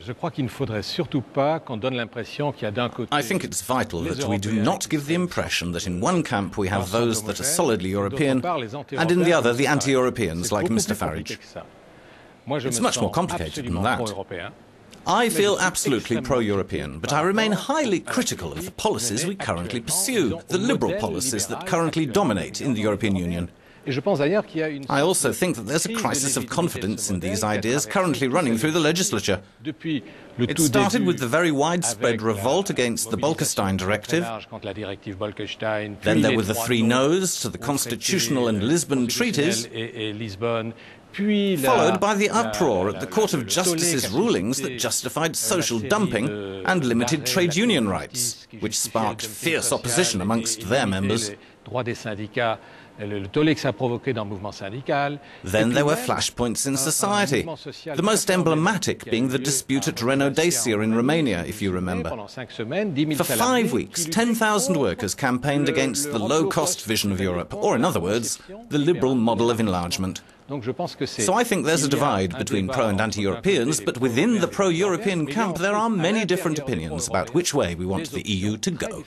I think it's vital that we do not give the impression that in one camp we have those that are solidly European and in the other the anti-Europeans like Mr. Farage. It's much more complicated than that. I feel absolutely pro-European, but I remain highly critical of the policies we currently pursue, the liberal policies that currently dominate in the European Union. I also think that there's a crisis of confidence in these ideas currently running through the legislature. It started with the very widespread revolt against the Bolkestein Directive. Then there were the three no's to the Constitutional and Lisbon treaties, followed by the uproar at the Court of Justice's rulings that justified social dumping and limited trade union rights, which sparked fierce opposition amongst their members. Then there were flashpoints in society, the most emblematic being the dispute at Renault-Dacia in Romania, if you remember. For 5 weeks, 10,000 workers campaigned against the low-cost vision of Europe, or in other words, the liberal model of enlargement. So I think there's a divide between pro- and anti-Europeans, but within the pro-European camp there are many different opinions about which way we want the EU to go.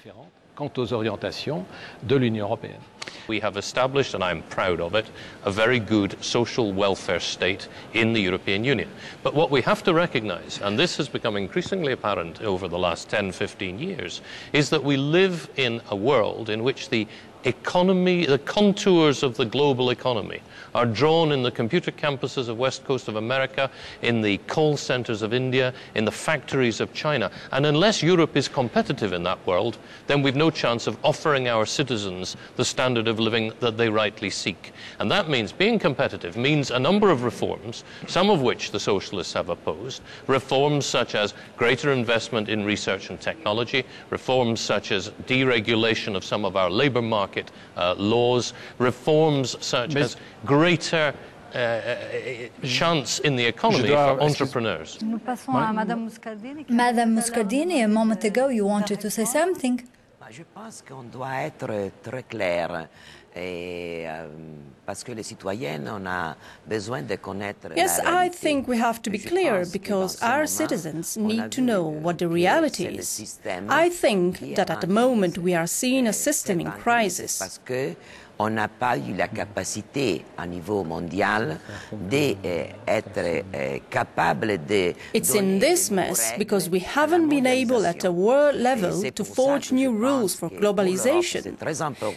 We have established, and I'm proud of it, a very good social welfare state in the European Union. But what we have to recognise, and this has become increasingly apparent over the last 10, 15 years, is that we live in a world in which the economy, the contours of the global economy are drawn in the computer campuses of West Coast of America, in the coal centres of India, in the factories of China. And unless Europe is competitive in that world, then we've no chance of offering our citizens the standard of living that they rightly seek. And that means being competitive means a number of reforms, some of which the Socialists have opposed, reforms such as greater investment in research and technology, reforms such as deregulation of some of our labour market laws, reforms such as greater chance in the economy for entrepreneurs. Madame Muscardini, a moment ago you wanted to say something. Je pense qu'on doit être très clair. Yes, I think we have to be clear because our citizens need to know what the reality is. I think that at the moment we are seeing a system in crisis. On n'a pas eu la capacité à niveau mondial d'être capable de... It's in this mess because we haven't been able at a world level to forge new rules for globalization.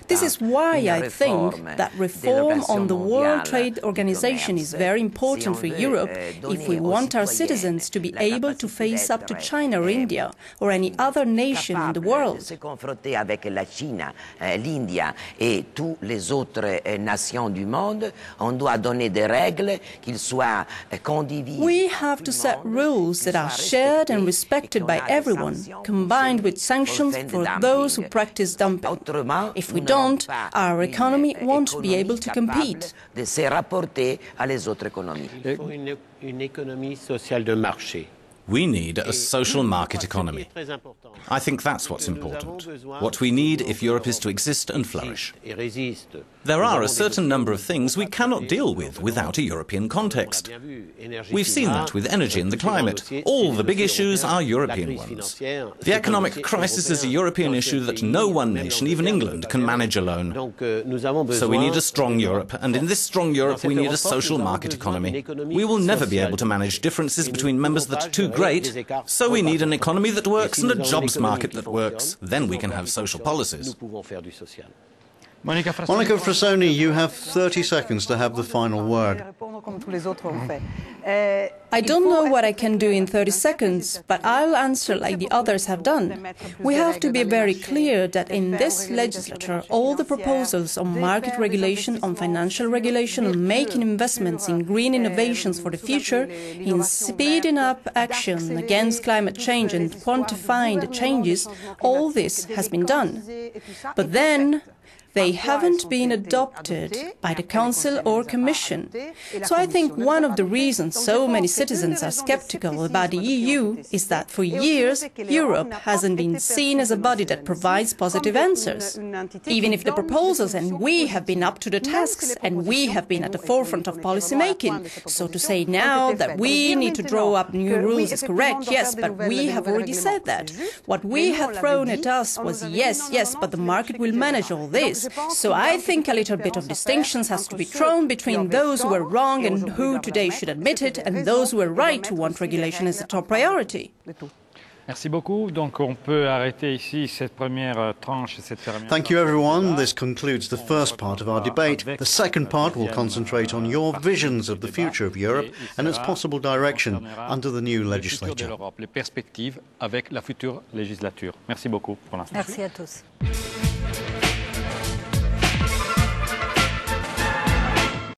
This is why I think that reform on the World Trade Organization is very important for Europe if we want our citizens to be able to face up to China or India or any other nation in the world. Les autres nations du monde, on doit donner des règles qu'ils soient conviviales. We have to set rules that are shared and respected by everyone, combined with sanctions for those who practice dumping. If we don't, our economy won't be able to compete. De se rapporter à les autres économies. Une économie sociale de marché. We need a social market economy. I think that's what's important. What we need if Europe is to exist and flourish. There are a certain number of things we cannot deal with without a European context. We've seen that with energy and the climate. All the big issues are European ones. The economic crisis is a European issue that no one nation, even England, can manage alone. So we need a strong Europe, and in this strong Europe we need a social market economy. We will never be able to manage differences between members that are too great, so we need an economy that works and a jobs market that works. Then we can have social policies. Monica Frassoni, you have 30 seconds to have the final word. I don't know what I can do in 30 seconds, but I'll answer like the others have done. We have to be very clear that in this legislature, all the proposals on market regulation, on financial regulation, on making investments in green innovations for the future, in speeding up action against climate change and quantifying the changes, all this has been done. But then, they haven't been adopted by the Council or Commission. So I think one of the reasons so many citizens are sceptical about the EU is that for years Europe hasn't been seen as a body that provides positive answers. Even if the proposals and we have been up to the tasks and we have been at the forefront of policy making. So to say now that we need to draw up new rules is correct, yes, but we have already said that. What we have thrown at us was yes, but the market will manage all this. So I think a little bit of distinctions has to be drawn between those who are wrong and who today should admit it, and those who are right who want regulation as a top priority. Merci beaucoup. Donc on peut arrêter ici cette première tranche. Thank you everyone. This concludes the first part of our debate. The second part will concentrate on your visions of the future of Europe and its possible direction under the new legislature. Les perspectives avec la future législature. Merci beaucoup pour l'instant. Merci à tous.